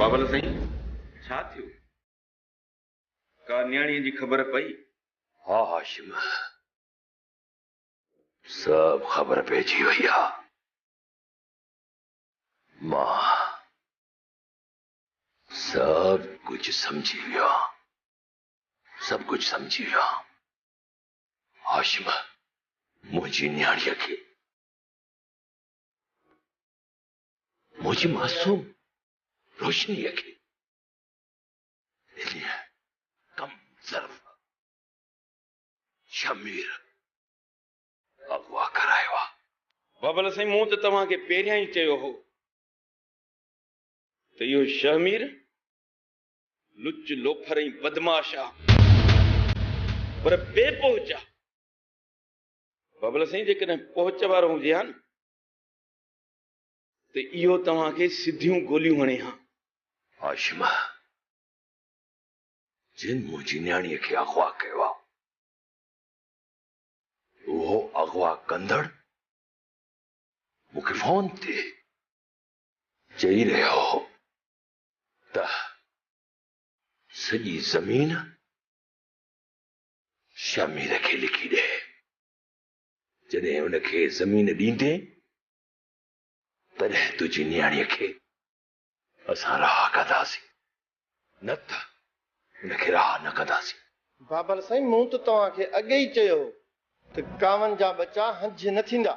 बाबल साईं छा थियो? का न्याणीअ जी ख़बर पई? हाँ हाशिम, सब खबर पइजी वई आ। मां सब कुछ समझी वियो, सब कुछ समझी वियो। हाशिम, मुझी न्याणीअ खे, मुझी मासूम रोशनीअ खे कम ज़र्फ़ शमीर अगवा करायो आहे। बाबल साईं मूं त तव्हांखे पहिरियां ई चयो हो त इहो शमीर लुच लोफर ऐं बदमाश आहे, पर बेपहुच आहे। बाबल साईं जेकॾहिं पहुच वारो हुजे हा न त इहो तव्हांखे सिधियूं गोलियूं हणे हा। हाशिम, जिन मुंहिंजी न्याणीअ खे अगवा कयो आहे, उहो अगवा कंदड़ मूंखे फोन ते चई रहियो हो त सॼी ज़मीन शमीर खे लिखी ॾे। जॾहिं हुनखे ज़मीन ॾींदे तॾहिं तुंहिंजी न्याणीअ खे असां राह कंदासीं, न त हुनखे राह न कंदासीं। बाबल साईं मूं त तव्हांखे अॻे ई चयो हो त कांवनि जा बच्चा हंज न थींदा।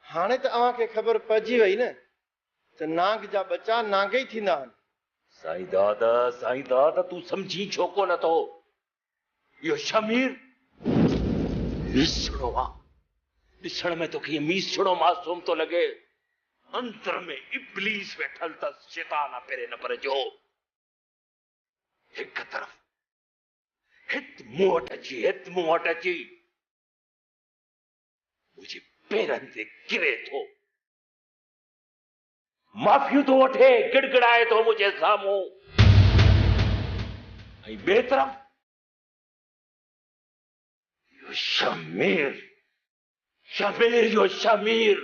हाणे त अव्हांखे ख़बर पइजी वई न त नांग जा बच्चा नांग ई थींदा आहिनि। साईं दादा तूं समझी छो कोन थो? इहो शमीर मीसड़ो आहे। ॾिसण में तोखे मीसड़ो मासूम थो लॻे, अंदर में इब्लीस वेठल अथसि, शैतान आहे पहिरें नंबर जो। हिक तरफ़ हित मूं वटि अची मुंहिंजे पेरनि ते किरे थो, माफ़ियूं थो वठे, गिड़गिड़ाए थो मुंहिंजे साम्हूं। ऐं ॿिए तरफ़ इहो शमीर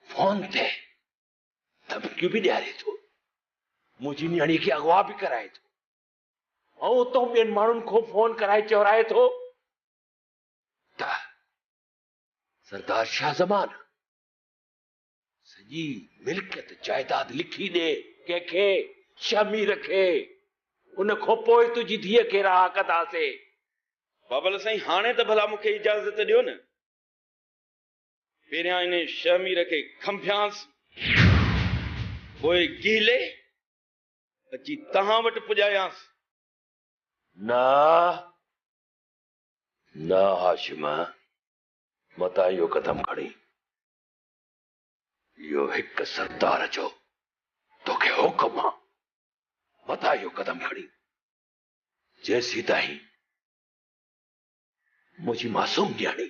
फोन ते धमकियूं बि ॾियारे थो, मुंहिंजी न्याणी खे अगवा बि कराए थो, ऐं तो ॿियनि माण्हुनि खां फोन कराए चवराए थो त सरदार शाह ज़मान सॼी मिल्कियत जायदाद लिखी ॾे कंहिंखे, शमीर खे, उन खां पोइ तुंहिंजी धीअ खे राह कंदासीं। बाबल साईं हाणे त भला मूंखे इजाज़त ॾियो न, पहिरियां इन शमीर खे खंभियांसि, पोइ गीले अची तव्हां वटि पुॼायांसि। न हाशिम, मता इहो कदम खणी। इहो हिक सरदार जो तोखे हुकुम आहे, मता इहो कदम खणी। जेसीं ताईं मुंहिंजी मासूम न्याणी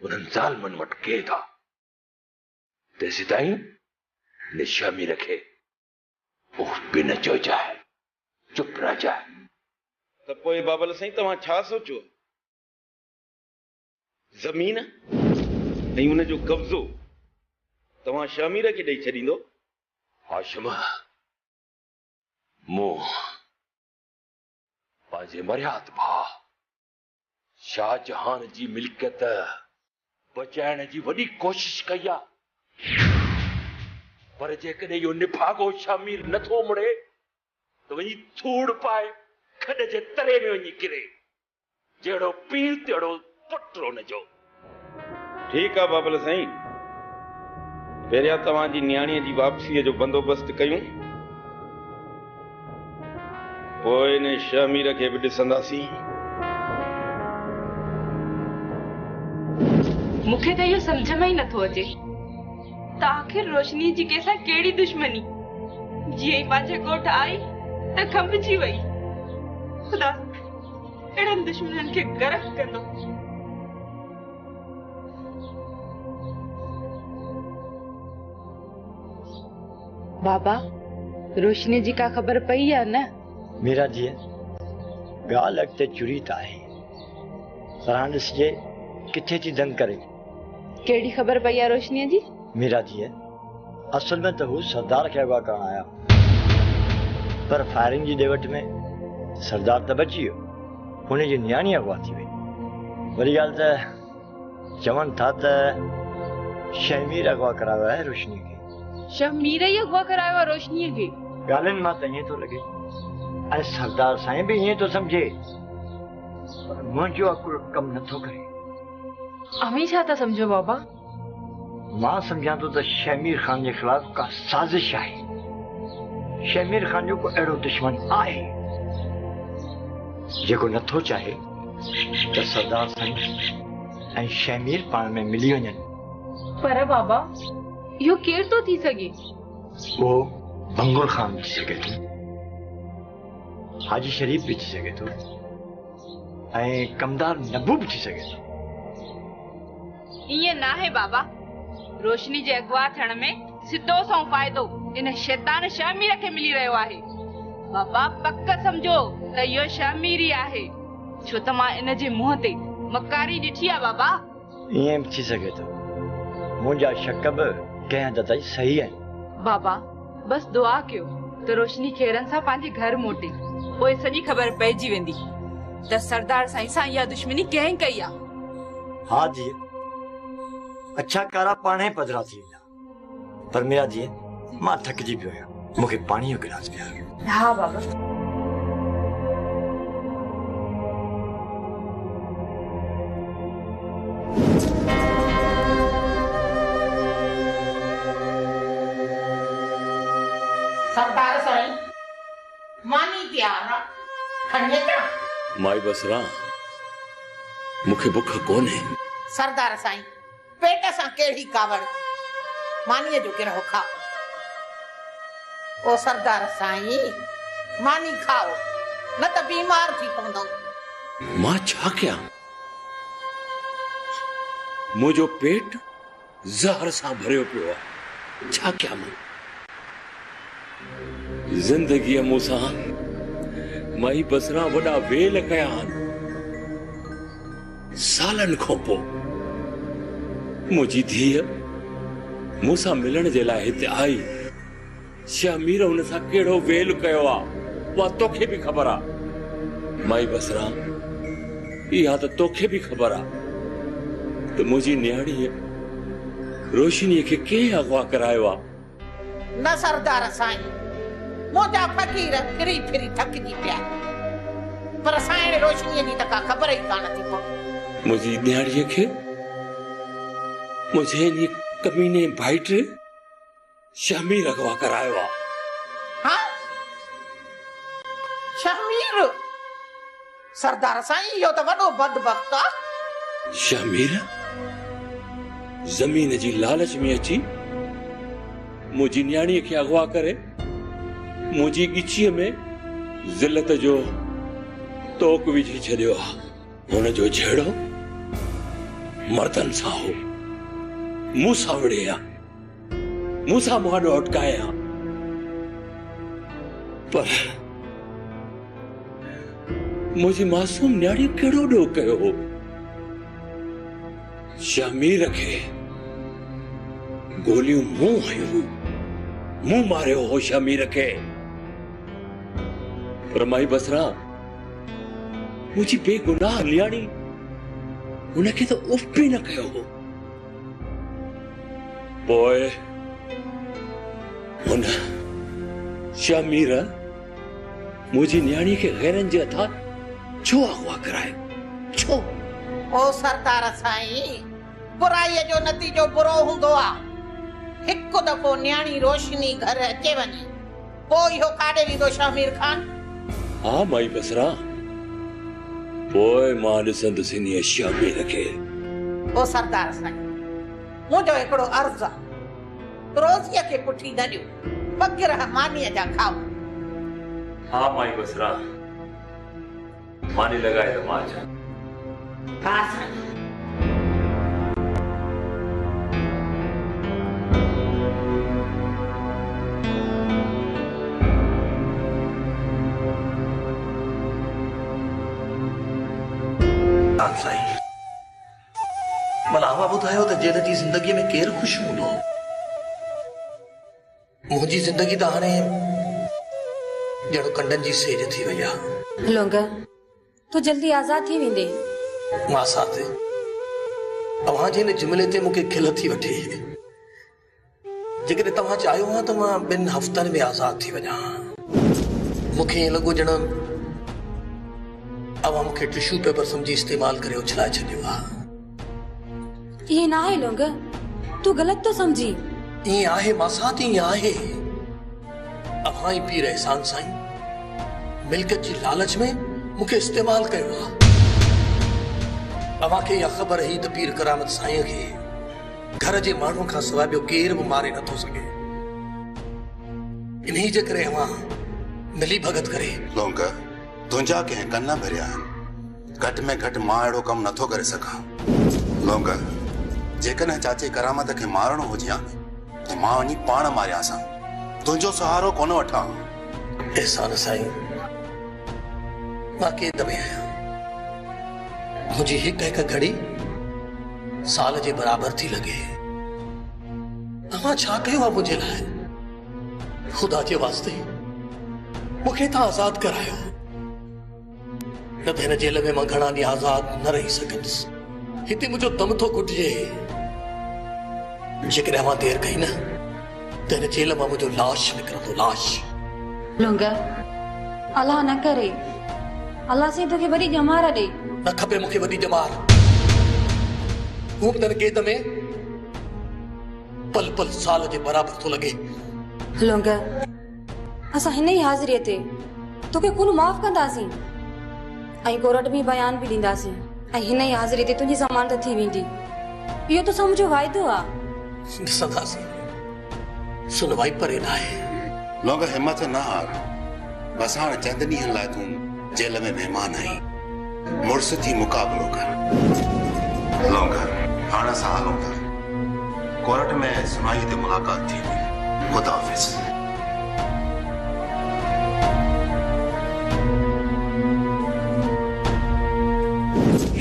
उन्हनि ज़ालमनि वटि कैद आहे, तेसीं ताईं हिन शमीर खे उफ बि न चइजाए, चुप रहिजाए। त पोइ बाबल साईं तव्हां छा सोचियो? ज़मीन ऐं हुनजो कब्ज़ो तव्हां शमीर खे ॾेई छॾींदो? हाशिम, मूं पंहिंजे मर्याद भाउ शाहजहान जी मिल्कियत बचाइण जी वॾी कोशिश कई आहे, पर जेकॾहिं इहो निभागो शमीर नथो मुड़े त वञी धूड़ पाए खॾ जे तरे में वञी किरे। जहिड़ो पीउ तहिड़ो पुटु हुनजो। ठीकु आहे बाबल साईं, पहिरियां तव्हांजी न्याणीअ जी वापसीअ जो बंदोबस्तु कयूं, पोइ इन शमीर खे बि ॾिसंदासीं। मूंखे त इहो सम्झ में ई नथो अचे त आख़िर रोशनी जी कंहिंसां कहिड़ी दुश्मनी। जीअं ई पंहिंजे ॻोठ आई त खंभिजी वई। ख़ुदा अहिड़नि दुश्मननि खे गर्क कंदो। बाबा, रोशनी जी का ख़बर पई आहे न? मेरा धीअ ॻाल्हि अॻिते चुरी त आहे, पर हाणे ॾिसजे किथे थी दंग करे। कहिड़ी ख़बर पई आहे रोशनीअ जी? मेरा धीअ असल में तो हू सरदार खे अगवा करण आया, पर फायरिंग जी ॾेवट में सरदार त बची वियो, हुन जी न्याणी अगवा थी वई। वरी ॻाल्हि त चवनि था त शहमीर अगवा करायो आहे रोशनी खे। शहमीर ई अगवा करायो आहे रोशनीअ खे? ॻाल्हियुनि मां त ईअं थो लॻे, ऐं सरदार साईं बि ईअं थो सम्झे, पर मुंहिंजो अकुल कमु नथो करे। अमी छा था सम्झो बाबा? मां सम्झां थो त शहमीर ख़ान जे ख़िलाफ़ का साज़िश आहे। शहमीर ख़ान जो को अहिड़ो दुश्मन आहे जेको नथो चाहे त सरदार साईं ऐं शहमीर पाण में मिली वञनि। पर बाबा इहो केरु थो थी सघे? वो बंगुर ख़ान थी सघे थो, हाजी शरीफ भी थी सघे थो, ऐं कमदार नबू भी थी सघे थो। ईअं नाहे बाबा, रोशनी जे अगवा थियण में सिधो सो फ़ाइदो इन शैतान शहमीर खे मिली रहियो आहे। बाबा पक सम्झो त इहो शहमीर ई आहे, छो त मां इन जे मुंहं ते मकारी ॾिठी आहे बाबा। ईअं भी थी सघे थो, मुंहिंजा शक बि कंहिं हद ताईं सही आहिनि। बाबा बस दुआ कयो त रोशनी खेरन सां पंहिंजे घर मोटे, पोइ सॼी ख़बर पइजी वेंदी त सरदार साईं सां इहा दुश्मनी कंहिं कई आहे। हाँ जी, अच्छा कारा पाणे पधरा थी वेंदा, पर मेरा जी मां थकिजी पियो आहियां, मूंखे पाणी जो गिलास पियार। हाँ बाबा। सरदार साईं मानी तैयार आहे, खणी अचां? माई बसरा मूंखे बुख कोन्हे। सरदार साईं पेट सां कहिड़ी कावड़, मानीअ जो किरहो खाओ। ओ सरदार साईं मानी खाओ, न त बीमार थी पवंदो। मां छा कयां? मुंहिंजो पेट ज़हर सां भरियो पियो आहे, छा कयां मां? ज़िंदगीअ मूंसां माई बसरा वॾा वेल कया आहिनि। सालनि खां पोइ मुंहिंजी धीअ मूंसां मिलण जे लाइ हिते आई। शहमीर हुन सां कहिड़ो वेल कयो आहे उहा तोखे बि ख़बर आहे। माई बसरा इहा त तोखे बि ख़बर आहे त मुंहिंजी न्याणीअ रोशनीअ खे कंहिं अगवा करायो आहे। न सरदार साईं, मुंहिंजा फ़क़ीर फिरी फिरी थकिजी पिया, पर साईं रोशनीअ जी त का ख़बर ई कान थी पवे। मुंहिंजी न्याणीअ खे मुंहिंजे इन कमीने भाइट शहमीर अगवा करायो आहे। हाँ शहमीर? सरदार साईं इहो त वॾो बदबख्त आहे। शहमीर ज़मीन जी लालच में अची मुंहिंजी न्याणीअ खे अगवा करे मुंहिंजी ॻिचीअ में ज़िलत जो तोक विझी छॾियो आहे। हुन जो जहिड़ो मर्दनि सां हो, मूंसां विड़े मूंसां मुहाॾो अटकाया, पर मुंहिंजी मासूम न्याणी कहिड़ो ॾोह कयो हो? शहमीर खे गोलियूं मूं हयूं, मूं मारियो हो शहमीर खे। पर माई बसरा मुंहिंजी बेगुनाह न्याणी हुनखे त उफ बि न कयो हो। पोइ हुन शहमीर मुंहिंजी न्याणी खे गैरनि जे हथां छो अगवा कराए? छो? ओ सरदार साईं, बुराईअ जो नतीजो बुरो हूंदो आहे। हिकु दफ़ो न्याणी रोशनी घर अचे वञे, पोइ इहो काॾे वेंदो शहमीर ख़ान? हाँ माई बसरा, पोइ मां ॾिसंदुसि इन शहमीर खे। ओ सरदार साईं, मुंहिंजो हिकिड़ो अर्ज़ु आहे, रोज़ीअ खे पुठी न ॾियो, बग़ैर मानीअ जा खाओ। हाँ माई बसरा, मानी लॻाए त मां अचां। हा साईं। साईं भला ॿुधायो त जहिड़ जी ज़िंदगीअ में केरु ख़ुशि हूंदो? मुझी जिंदगी तो हाणे जड़ो कंडन जी सेज थी वई आहे। लोंग तू जल्दी आजाद थी वेंदे। मां साथ तव्हां जे इन जुमिले ते मूंखे खिल थी वठे। जेकॾहिं तव्हां चाहियो हा त मां 2 हफ़्तनि में आजाद थी वञा। मूंखे ईअं लॻो ॼण अवां मूंखे टिश्यू पेपर समझी इस्तेमाल करे उछलाए छॾियो आहे। ये ना है लोंग, तू गलत तो समझी। ईअं आहे मां साथ ईअं आहे। अवां ई पीर एहसान साईं मिल्कियत जी लालच में मूंखे इस्तेमाल कयो आहे। अवां खे इहा ख़बर हुई त पीर करामत साईं खे घर जे माण्हुनि खां सवाइ ॿियो केर बि मारे नथो सघे। इन्ही जे करे अवां मिली भगत करे। लोंग तुंहिंजा कंहिं कन भरिया आहिनि। घटि में घटि मां अहिड़ो कमु नथो करे सघां। लोंग जेकॾहिं चाचे करामत खे मारणो हुजे हा त मां वञी पाण मारियांसि। तुंहिंजो सहारो कोन वठां। एहसान साईं मां क़ैद में आहियां। मुंहिंजी हिकु घड़ी साल जे बराबरि थी लॻे। अवां छा कयो आहे मुंहिंजे लाइ? ख़ुदा जे वास्ते मूंखे त आज़ाद करायो। न त हिन जेल में मां घणा ॾींहं आज़ाद न रही सघंदुसि। हिते मुंहिंजो दम थो घुटिजे। जेकॾहिं अवां देरि कई न त हिन जेल मां मुंहिंजो लाश निकिरंदो। लाश। लोंग अल्लाह न करे, अल्लाह से तोखे वरी जमार ॾे। न खपे मूंखे वॾी जमार। हू बि तन क़ैद में पल पल साल जे बराबरि थो लॻे। लोंग असां हिन ई हाज़िरीअ ते तोखे कुल माफ़ कंदासीं ऐं कोर्ट में बयान बि ॾींदासीं ऐं हिन ई हाज़िरी ते तुंहिंजी ज़मानत थी वेंदी। इहो त मुंहिंजो वाइदो आहे। ॾिसंदासीं। सुनवाई परे न आहे। लोंग हिम्मत न हार। बस हाणे चंद ॾींहंनि लाइ तूं जेल में महिमान आई। मुड़ुस थी मुक़ाबिलो कर। लोंग हाणे असां हलूं था। कोर्ट में सुनाई ते मुलाक़ात थींदी। ख़ुदा हाफ़िज़।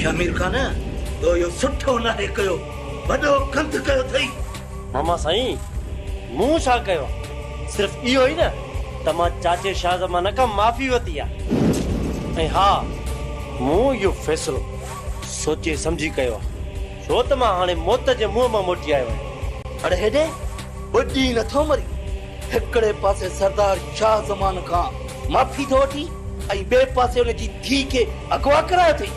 शमीर खान तो यो सुठो नाहे कयो। वॾो गंद कयो अथई। मामा साईं मूं छा कयो? सिर्फ इहो ई न त मां चाचे शाह ज़मान खां माफ़ी वरिती आहे। ऐं हा मूं इहो फ़ैसिलो सोचे सम्झी कयो आहे। छो त मां हाणे मौत जे मुंहं मां मोटी आयो आहियां। अड़े हेॾे ॿुधी नथो मरी। हिकिड़े पासे सरदार शाह ज़मान खां माफ़ी थो वठी ऐं ॿिए पासे उनजी धीउ खे अगवा करायो अथई।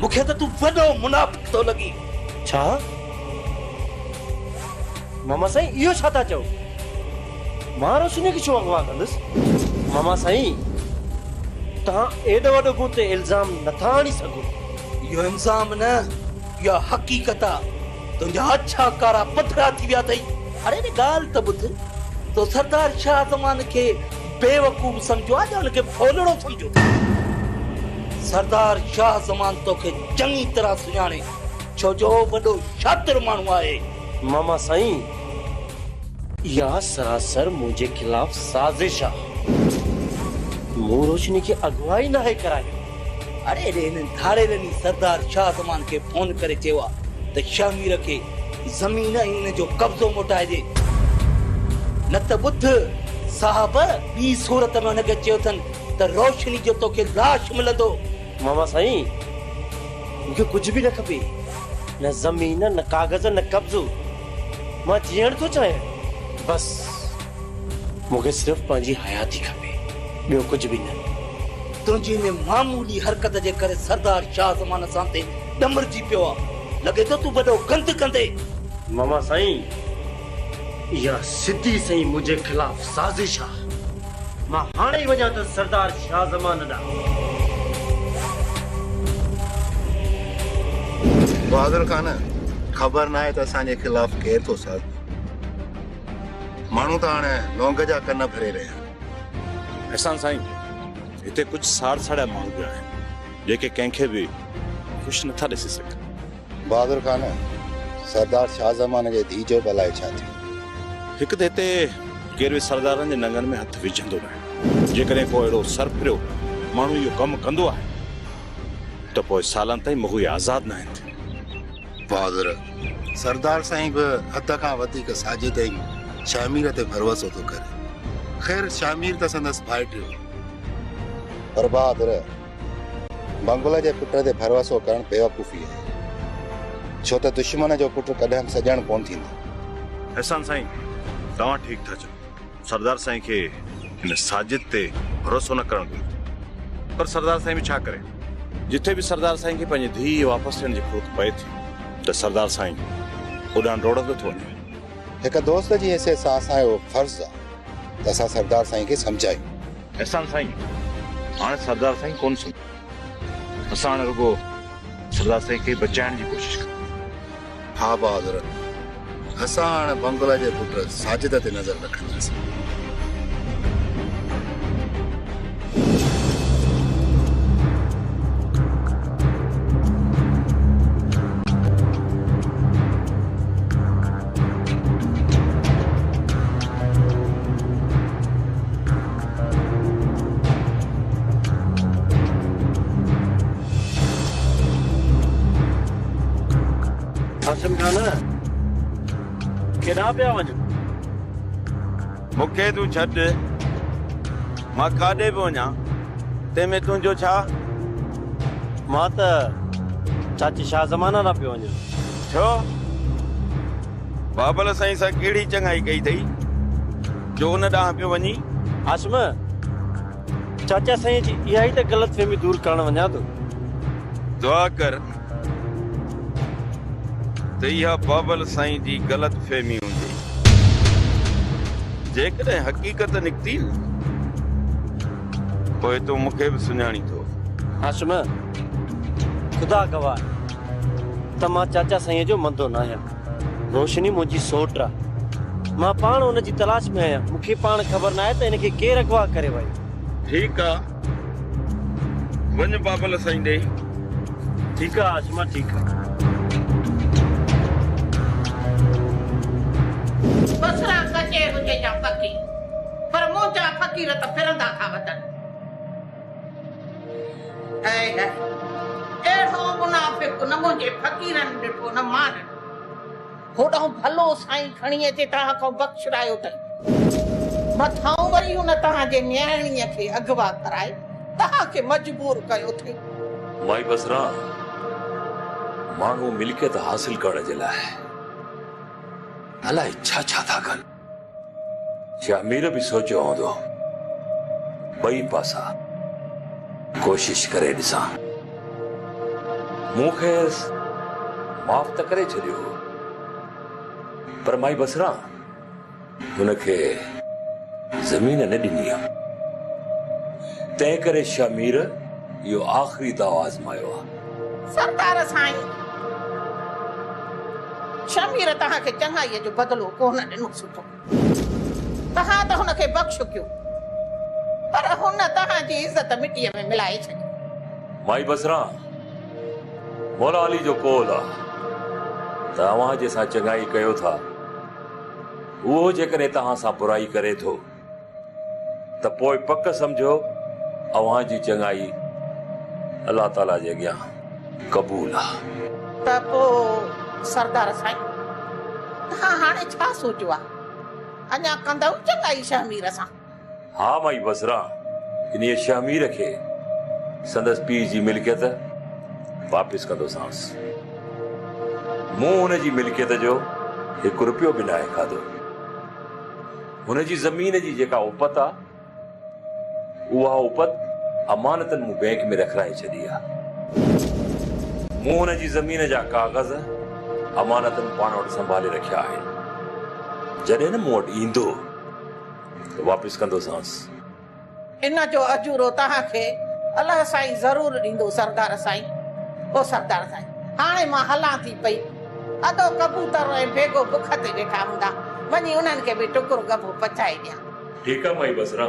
मूंखे त तूं वॾो मुनाफ़िक़ थो लॻी। छा मामा साईं इहो छा था चओ? मां रोशनी खे छो अगवा कंदुसि? मामा साईं तव्हां एॾो वॾो मूं ते इल्ज़ाम नथा आणी सघो। इहो इल्ज़ाम न, इहा हक़ीक़त आहे। तुंहिंजा अछा कारा पथरा थी विया अथई। अरे ने ॻाल्हि त ॿुध। तो सरदार शाह ज़मान खे बेवकूफ़ सम्झो आहे या हुनखे फोलड़ो सम्झो? सरदार शाह ज़मान तोखे चङी तरह सुञाणे, छो जो वॾो शातिर माण्हू आहे। मामा साईं इहा सरासर मुंहिंजे खिलाफ़ साज़िश आहे। मूं रोशनी खे अगवाई नाहे करायो। अरे रे इन धाड़ेलनी सरदार शाह ज़मान खे फोन करे चयो आहे त शमीर खे ज़मीन ऐं हुन जो कब्ज़ो मोटाइजे। न त ॿुध साहब ॿी सूरत में हुनखे चयो अथनि त रोशनी जो तोखे लाश मिलंदो। मामा साईं मूंखे कुझु बि न खपे। न ज़मीन न कागज़ न कब्ज़ो। मां जीअण थो चाहियां। बस मूंखे सिर्फ़ पंहिंजी हयाती खपे, ॿियो कुझु बि न। तुंहिंजी हिन मामूली हरकत जे करे सरदार शाह ज़मान सां ते ॾमरजी पियो आहे। लॻे थो तूं वॾो गंद कंदे। मामा साईं इहा सिधी सही मुंहिंजे खिलाफ़ साज़िश आहे। मां हाणे ई वञा थो सरदार शाह ज़मान ॾांहुं। बहादुर खान ख़बर न आहे त असांजे खिलाफ़ केरु थो साज़। माण्हू त हाणे लौंग जा कन भरे रहिया। एहसान साईं हिते कुझु साड़ साड़िया माण्हू बि आहिनि जेके कंहिंखे बि ख़ुशि नथा ॾिसी सघनि। बहादुर खान सरदार शाह ज़मान जे धीउ जो भलाए छा थियो? हिकु त हिते केर बि सरदारनि जे नंगनि में हथ विझंदो न आहे। जेकॾहिं को अहिड़ो सरफिरियो माण्हू इहो कमु कंदो आहे त पोइ सालनि ताईं मुंहुं आज़ादु न आहिनि। बहादुर सरदार साईं बि हद खां वधीक साजिद ऐं शामीर ते भरोसो थो करे। ख़ैर शामीर त संदसि भाइटियो, पर बहादुर मंगोल जे पुट ते भरोसो करणु बेवकूफ़ी आहे, छो त दुश्मन जो पुट कॾहिं सॼण कोन थींदो। एहसान साईं, तव्हां ठीकु था चओ। सरदार साईं खे हिन साजिद ते भरोसो न करणु घुरिजे, पर सरदार साईं बि छा करे? जिथे बि सरदार साईं खे पंहिंजी धीउ वापसि थियण जी ज़रूरत पए थी त सरदार साईं उॾाण रोड़ंदो थो वञे। हिकु दोस्त जी हैसियत सां असांजो फर्ज़ आहे त असां सरदार साईं खे सम्झायूं। एहसान साईं, हाणे सरदार साईं कोन सुम्ही, असां हाणे रुगो सरदार साईं खे बचाइण जी कोशिशि कयूं। हा बहादुर, असां हाणे मंगोल जे पुट साजिद ते नज़र रखंदासीं। हाशिम खान केॾांहुं पिया वञो? मूंखे तूं छॾ, मां काॾे बि वञा, तंहिंमें तुंहिंजो छा? मां त चाची शाह ज़माना न पियो वञा। छो? बाबल साईं सां कहिड़ी चङाई कई अथई जो उन ॾांहुं पियो वञी? हाशिम, चाचा साईं जी इहा ई त ग़लतफ़हमी दूर करणु वञा थो। दुआ कर त इहा बाबल साईं जी ग़लतफ़हमी हूंदी। जेकॾहिं हक़ीक़त निकिती न, पोइ तूं मूंखे बि सुञाणी थो। हाशिम, ख़ुदा गवाह त मां चाचा साईं जो मंदो न आहियां। रोशनी मुंहिंजी सोट आहे, मां पाण हुन जी तलाश में आहियां। मूंखे पाण ख़बर न आहे त हिनखे केरु अगवा करे वियो। ठीकु आहे, वञ बाबल साईं ॾे। ठीकु आहे हाशिमा, ठीकु आहे। बसरा कचे हुजे जा फकीर, पर मुंहिंजा फकीर त फिरंदा था वञनि। अहिड़ो मुनाफ़िक़ न मुंहिंजे फकीरनि ॾिठो न मां ॾिठो। होॾो भलो साईं खणी अचे तव्हां खां बख़्शरायो अथई, मथां वरी हुन तव्हांजे न्याणीअ खे अगवा कराए तव्हांखे मजबूर कयो अथई। माई बसरा, माण्हू मिल्कियत हासिल करण जे लाइ अलाए छा छा था कनि। शामीर बि सोचियो हूंदो, ॿई पासा कोशिश करे ॾिसां। मूंखे माफ़ त करे छॾियो, पर माई बसरा हुनखे ज़मीन न ॾिनी आहे। तंहिं करे शामीर इहो आख़िरी दाव आज़मायो आहे। सरदार साईं, शामीर तव्हांखे चङाईअ जो बदिलो कोन ॾिनो सुठो। तव्हां त हुनखे बख़्श कयो, पर हुन तव्हांजी इज़त मिटीअ में मिलाए छॾी। माई बसरा, मौला अली जो कौल आहे, तव्हां जंहिंसां चङाई कयो था, उहो जेकॾहिं तव्हां सां बुराई करे थो त पोइ पक सम्झो अव्हां जी चङाई अलाह ताला जे अॻियां क़बूल आहे। त पोइ सरदार साईं, तव्हां हाणे छा सोचियो आहे? अञा कंदव चङाई शामीर सां? हा माई बसरा, इन शामीर खे संदसि पीउ जी मिल्कियत वापसि कंदोसांसि। मूं हुन जी मिल्कियत जो हिकु रुपयो बि न आहे खाधो। हुन जी ज़मीन जी जेका उपत आहे, उहा उपत अमानतनि मूं बैंक में रखाए छॾी आहे। मूं हुन जी ज़मीन जा कागज़ अमानतनि पाण वटि संभाले रखिया आहिनि। जॾहिं न मूं वटि ईंदो त वापसि कंदोसांसि। इन जो अजूरो तव्हांखे अलाह साईं ज़रूर ॾींदो सरदार साईं। ओ सरदार साईं, हाणे मां हलां थी पई। अधो कबूतर ऐं बेगो बुख ते वेठा हूंदा, वञी उन्हनि खे बि टुकुर गभो पचाए ॾियां। ठीकु आहे माई बसरा।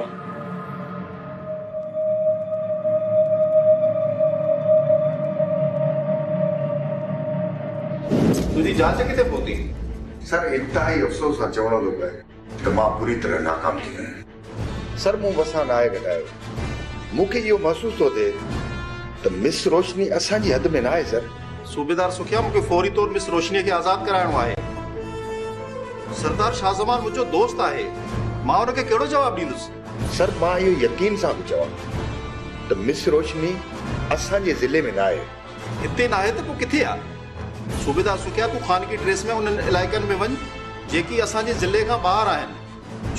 तुझी जांच किथे पहुती? सर, इंतहाई अफ़सोस सां चवणो थो पए त मां पूरी तरह नाकाम थी वियो। सर, मूं वसां नाहे घटायो। मूंखे इहो महसूस थो थिए त मिस रोशनी असांजी हद में न आहे। सर, सूबेदार सुखिया मूंखे फौरी तौर मिस रोशनीअ खे आज़ाद कराइणो आहे। सरदार शाहज़मान मुंहिंजो दोस्त आहे, मां हुनखे कहिड़ो जवाब ॾींदुसि? सर मां इहो यकीन सां थो चवां त मिस रोशनी असांजे ज़िले में न आहे। हिते न आहे त पोइ किथे आहे? सूबेदार सुखिया तूं ख़ानगी ड्रेस में उन्हनि इलाइक़नि में वञ जेकी असांजे ज़िले खां ॿाहिरि आहिनि,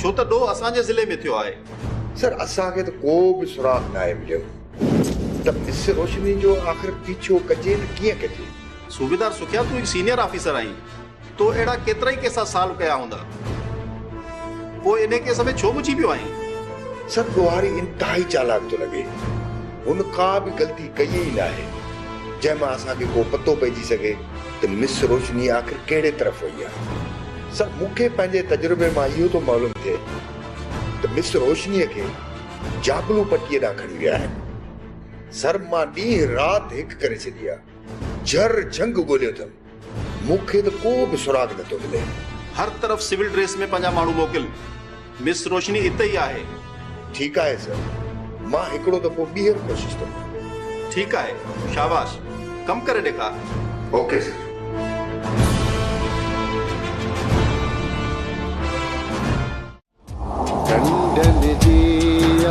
छो त ॾोह असांजे ज़िले में थियो आहे। सर असांखे त को बि सुराग न आहे मिलियो त मिस रोशनी जो आख़िर पीछो कजे न कीअं कजे। सूबेदार सुखिया तूं हिकु सीनियर ऑफिसर आहीं, तो अहिड़ा केतिरा ई केस सॉल्व कया हूंदा, पोइ इन केस में छो मुझी पियो आहीं? सर गुहारी इंतहाई चालाक थो लॻे, हुन का बि ग़लती कई ई न आहे जंहिंमां असांखे को पतो पइजी सघे त मिस रोशनी आख़िर कहिड़े तरफ़ वई आहे। सर मूंखे पंहिंजे तजुर्बे मां इहो थो मालूम थिए त मिस रोशनीअ खे जाबलू पटीअ ॾांहुं खणी विया आहिनि। सर मां ॾींहुं राति हिकु करे छॾी आहे, झर झंग ॻोल्हियो अथमि, मूंखे त को बि सुराग नथो मिले। हर तरफ़ सिविल ड्रेस में पंहिंजा माण्हू मोकिल, मिस रोशनी हिते ई आहे। ठीकु आहे सर, मां हिकिड़ो दफ़ो ॿीहर कोशिशि कंदुमि। ठीकु आहे, शाबाश, कमु करे ॾेखार। Okay sir.